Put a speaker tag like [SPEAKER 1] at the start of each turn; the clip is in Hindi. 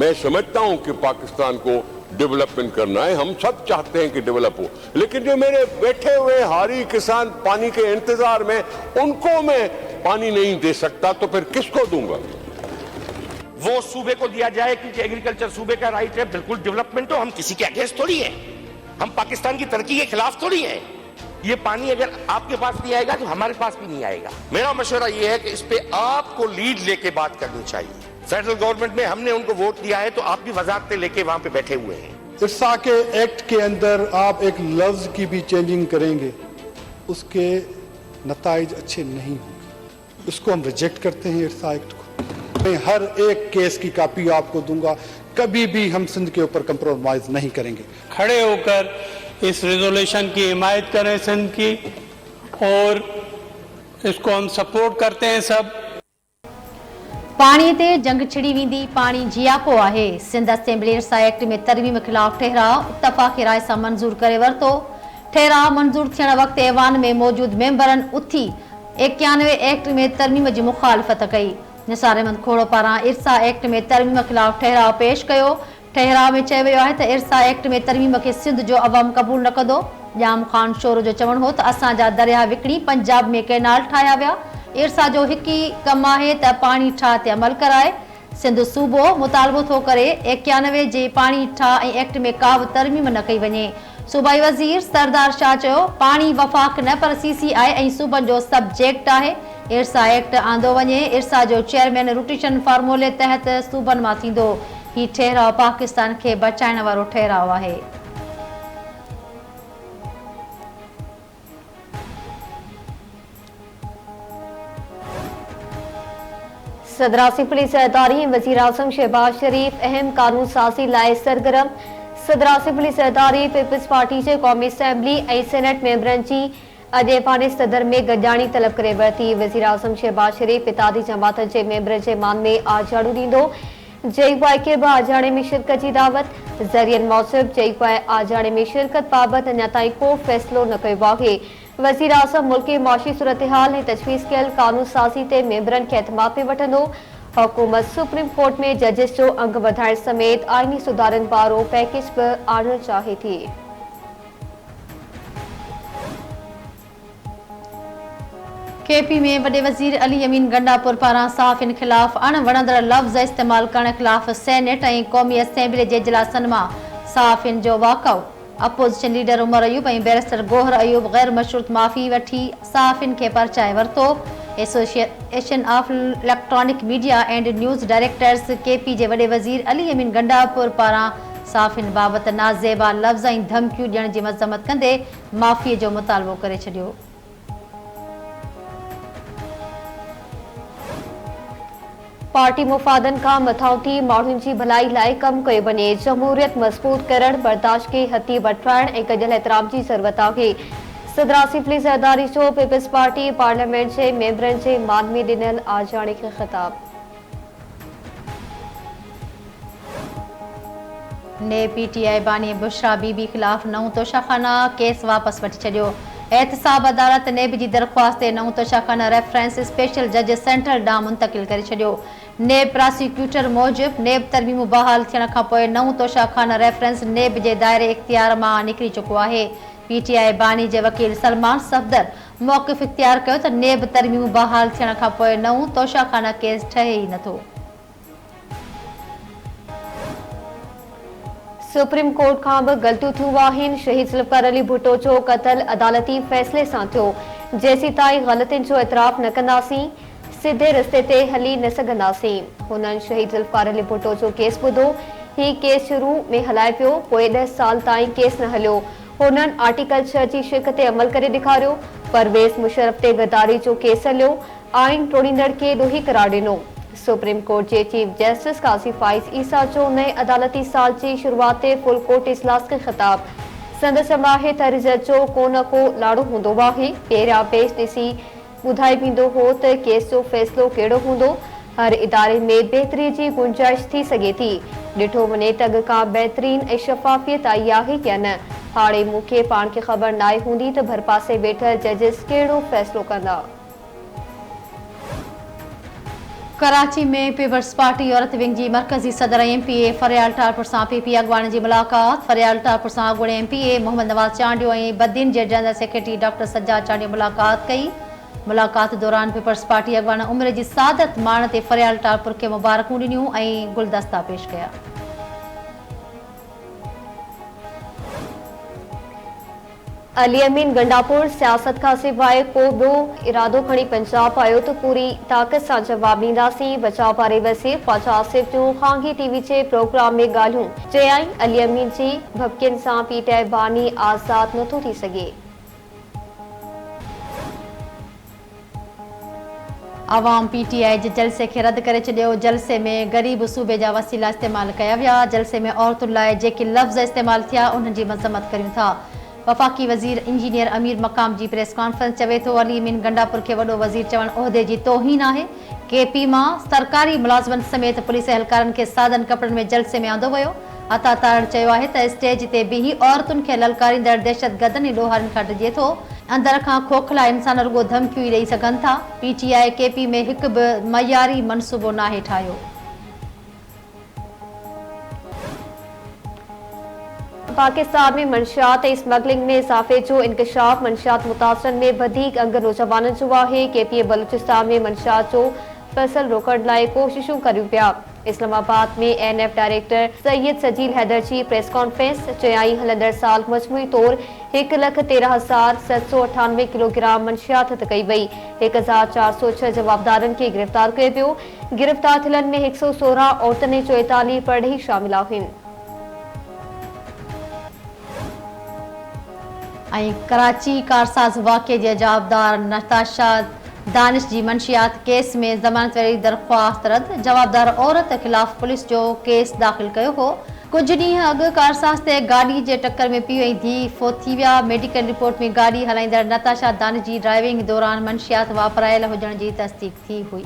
[SPEAKER 1] मैं समझता हूं कि पाकिस्तान को डेवलपमेंट करना है, हम सब चाहते हैं कि डेवलप हो, लेकिन जो मेरे बैठे हुए हारी किसान पानी के इंतजार में, उनको मैं पानी नहीं दे सकता तो फिर किसको दूंगा?
[SPEAKER 2] वो सूबे को दिया जाए क्योंकि एग्रीकल्चर सूबे का राइट है। बिल्कुल डेवलपमेंट हो, हम किसी के अगेंस्ट थोड़ी है, हम पाकिस्तान की तरक्की के खिलाफ थोड़ी है। ये पानी अगर आपके पास नहीं आएगा तो हमारे पास भी नहीं आएगा। मेरा मशवरा ये है कि इस पे आपको लीड लेके बात करनी चाहिए। फेडरल गवर्नमेंट में हमने उनको वोट दिया है तो आप भी वजारतें लेके वहां पे बैठे हुए हैं।
[SPEAKER 3] इरसा के एक्ट के अंदर आप एक लफ्ज की भी चेंजिंग करेंगे, उसके नताइज अच्छे नहीं होंगे। इसको हम रिजेक्ट करते हैं इरसा एक्ट को। मैं हर एक केस की कॉपी आपको दूंगा, कभी भी हम सिंध के ऊपर कंप्रोमाइज नहीं करेंगे।
[SPEAKER 4] खड़े होकर इस रेजोल्यूशन की हिमायत करें सिंध की, और इसको हम सपोर्ट करते हैं सब।
[SPEAKER 5] पानी ते जंग छिड़ी वेंदी, पानी जियापो आहे। सिंध असेंबली इरसा एक्ट में तरमीम खिलाफ ठहराव इत्तफ़ाक़ी राय सां मंजूर करे वरितो। ठहराव मंजूर थियण वक्त ऐवान में मौजूद मेंबरन उथी 91 एक्ट में तरमीम जी मुखालफ़त कई। निसार अहमद खोड़ो पारां इरसा एक्ट में तरमीम खिलाफ ठहराव पेश कयो। ठहराव में चयो वियो आहे त इरसा एक्ट में तरमीम के सिंध जो अवाम क़बूल न कंदो। जाम खान शोरो जो चवण हो त असांजा दरिया विकिणी पंजाब में कैनाल ठाहिया विया। इरसा जो हिक ई कम आहे त पानी ठाह ते अमल कराए। सिंध सूबो मुतालबो थो करे 91 जे पानी ठाह ऐं एक्ट में का बि तरमीम न कई वञे। सूबाई वज़ीर सरदार शाह चयो पानी वफ़ाक़ न पर CCI ऐं सूबनि जो सब्जेक्ट आहे। इरसा एक्ट आंदो वञे। इरसा जो चेयरमैन रोटेशन फार्मूले तहत सूबनि मां थींदो। ही ठहराव पाकिस्तान खे बचाइण वारो ठहराव आहे। सदरासी पुलिस अहदारी वज़ीर आज़म शहबाज शरीफ अहम कानून साज़ी लाइ सरगर्म। सदरासी पुलिस अहदारी पीपल्स पार्टी जे क़ौमी असेंबली ऐं सेनेट मेंबरनि जी अॼु ऐवान सदर में गॾिजाणी तलब करे वरिती। वज़ीर आज़म शहबाज शरीफ इत्तेहादी जमात जे मेंबरनि जे मान में आजाड़ू ॾींदो। JUI खे बि आजाणे में शिरकत जी दावत। ज़रियनि मौसूब JUI आजाणे में शिरकत बाबति अञा ताईं को फ़ैसिलो न कयो आहे। वज़ीर आज़म मुल्की माशी सूरत हाल ऐं तजवीज़ कयल कानून साज़ी ते मेंबरनि खे एतमाद में वठंदो। हुकूमत सुप्रीम कोर्ट में जजिस जो अंग वधाइण समेत आईनी सुधारनि वारो पैकेज बि आणणु चाहे थी। KP में वॾे वज़ीर अली अमीन गंडापुर पारां साफ़िन खिलाफ़ अणवणंदड़ लफ़्ज़ इस्तेमाल करण खिलाफ़ सेनेट ऐं क़ौमी असेंबली जे इजलासनि मां साफ़िन जो walkout. Opposition leader Omar Ayub ऐं बैरिस्टर गोहर अयूब गैर मशरूत माफ़ी वठी साफ़िन खे परचाए वरितो। Association of electronic media and news directors KP जे वॾे वज़ीर अली अमीन गंडापुर पारां साफ़िन बाबति नाज़ेबा लफ़्ज़ ऐं धमकियूं ॾियण जी मज़म्मत कंदे माफ़ीअ जो मुतालबो करे छॾियो। पार्टी मुफ़ादन का मथाउथी माण्हुनि जी भलाई लाइ कम कयो वञे। जमहूरियत मज़बूत करण, बर्दाश्त खे हथी बटराइण ऐं कजल एतिराम जी ज़रूरत आहे। सदरासी पुलिस अहदारी जो पीपल्स पार्टी पार्लियामेंट जे मेंबरनि जे मान में ॾिनल आजाणे खे ख़िताब। ने PTI बानी बुशरा बीबी खिलाफ़ नऊं तोशाखाना केस वापसि वठी छॾियो। एहतसाब अदालत नेब जी दरख़्वास्त ते नऊं तोशाखाना रेफरेंस स्पेशल जज सेंट्रल ॾांहुं मुंतक़िल करे छॾियो। नेब प्रोसिक्यूटर मूजिबि नेब तरमीमूं बहाल थियण खां पोइ नऊं तोशाखाना रेफरेंस नेब जे दायरे इख़्तियार मां निकिरी चुको आहे। PTI बानी जे वकील सलमान सफ़दर मौक़िफ़ इख़्तियार कयो त नेब तरमीमूं बहाल थियण खां पोइ नऊं तोशाखाना केस ठहे ई नथो। सुप्रीम कोर्ट खां बि ग़लतियूं थियूं आहिनि। शहीद ज़ुल्फ़िकार अली भुट्टो जो क़त्ल अदालती फ़ैसिले सां थियो। जेसीं ताईं ग़लतियुनि जो एतिराफ़ न कंदासीं, सिधे रस्ते ते हली न सघंदासीं। हुननि शहीद ज़ुल्फ़िकार अली भुट्टो जो केस ॿुधो। ही केस शुरू में हलाए पियो, पोइ 10 साल ताईं केस न हलियो। हुननि आर्टिकल 6 जी शिक ते अमल करे ॾेखारियो। परवेज़ मुशर्रफ ते गद्दारी जो केस हलियो। आइन टोड़ींदड़ खे ॾोही करार ॾिनो। सुप्रीम कोर्ट जे चीफ जस्टिस काज़ी फाइज़ ईसा जो नए अदालती साल जी शुरूआत ते फुल कोर्ट इजलास खे ख़िताब। संदसि आहे त रिज़ल्ट जो को न को लाड़ो हूंदो आहे। पहिरियां पेश ॾिसी ॿुधाए वेंदो हो त केस जो फ़ैसिलो कहिड़ो हूंदो। हर इदारे में बहितरी जी गुंजाइश थी सघे थी। ॾिठो वञे त अॻु खां बहितरीन ऐं शफ़ाफ़ियत आई आहे या न। हाणे मूंखे पाण खे ख़बर नाहे हूंदी त भरपासे वेठल जजिस कहिड़ो फ़ैसिलो कंदा। कराची में पीपल्स पार्टी औरत विंग जी मरकजी सदर MPA फरियाल ठाकुर सां PP अॻवान जी मुलाक़ात। फरियाल ठाकुर सां अॻूणे MPA मोहम्मद नवाज़ चांडियो ऐं बदिन जे general secretary doctor Sajjad Chandio मुलाक़ात कई। मुलाक़ात दौरान पीपल्स पार्टी अॻवान उमिरि जी सादत माण ते फरियाल ठाकुर खे मुबारकूं ॾिनियूं ऐं गुलदस्ता पेश कया।
[SPEAKER 6] अली अमीन गंडापुर सियासत का सिवाय को बो इरादो खणी पंजाब आयो तो पूरी ताकत सां जवाब ॾींदासीं। बचाव बारे वज़ीर ख्वाजा आसिफ जूं ख़ांगी टीवी जे प्रोग्राम में ॻाल्हियूं। चयाईं अली अमीन जी भपकियुनि सां पीटीआई बानी आज़ाद नथो थी सघे।
[SPEAKER 5] आवाम PTI जे जलसे खे रद्द करे छॾियो। जलसे में ग़रीब सूबे जा वसीला इस्तेमाल कया विया। जलसे में औरतुनि लाइ जेके लफ़्ज़ इस्तेमाल थिया उन्हनि जी मज़म्मत करियूं था। वफ़ाक़ी वज़ीर इंजीनियर अमीर मक़ाम जी प्रेस कॉन्फ्रेंस चवे थो अली अमीन गंडापुर खे वॾो वज़ीर चवणु उहिदे जी तौहीन आहे। KP मां सरकारी मुलाज़िमनि समेत पुलिस एहलकारनि खे सादनि कपिड़नि में जलसे में आंदो वियो। अता तारड़ चयो आहे त स्टेज ते बीही औरतुनि खे ललकारींदड़ दहशतगर्दनि ऐं ॾोहारियुनि खां डिॼे थो। अंदर खां खोखला इंसान रुॻो धमकियूं ई ॾेई सघनि था। PTI KP में हिकु बि मयारी मनसूबो नाहे ठाहियो।
[SPEAKER 6] पाकिस्तान में मंशियात ऐं स्मगलिंग में इज़ाफ़े जो इंकशाफ। मंशियात मुतासिरनि में वधीक अंग नौजवाननि जो आहे। KP बलूचिस्तान में मंशियात जो फसल रोकण लाइ कोशिशूं करियूं पिया। इस्लामाबाद में NF डायरेक्टर सैयद सजील हैदर जी प्रेस कॉन्फ्रेंस। चयाईं हलंदड़ साल मजमूई तौर 1,13,798 किलोग्राम मंशियात हथ कई वई। 1,406 जवाबदारनि खे गिरफ़्तार कयो वियो। गिरफ़्तार थियलनि में 116 औरतुनि ऐं 44 पढ़ी शामिल आहिनि।
[SPEAKER 5] ऐं कराची कारसाज़ वाक़े जे जवाबदार नताशा दानिश जी मंशियात केस में ज़मानत वारी दरख़्वास्त रद्द। जवाबदार औरत ख़िलाफ़ पुलिस जो केस दाख़िल कयो हो। कुछ ॾींहं अॻु कारसाज़ ते गाॾी जे टक्कर में पीउ ऐं धीउ फोत थी विया। मेडिकल रिपोर्ट में गाॾी हलाईंदड़ नताशा दानिश जी ड्राइविंग दौरान मंशियात वापरायल हुजण जी तस्दीक थी हुई।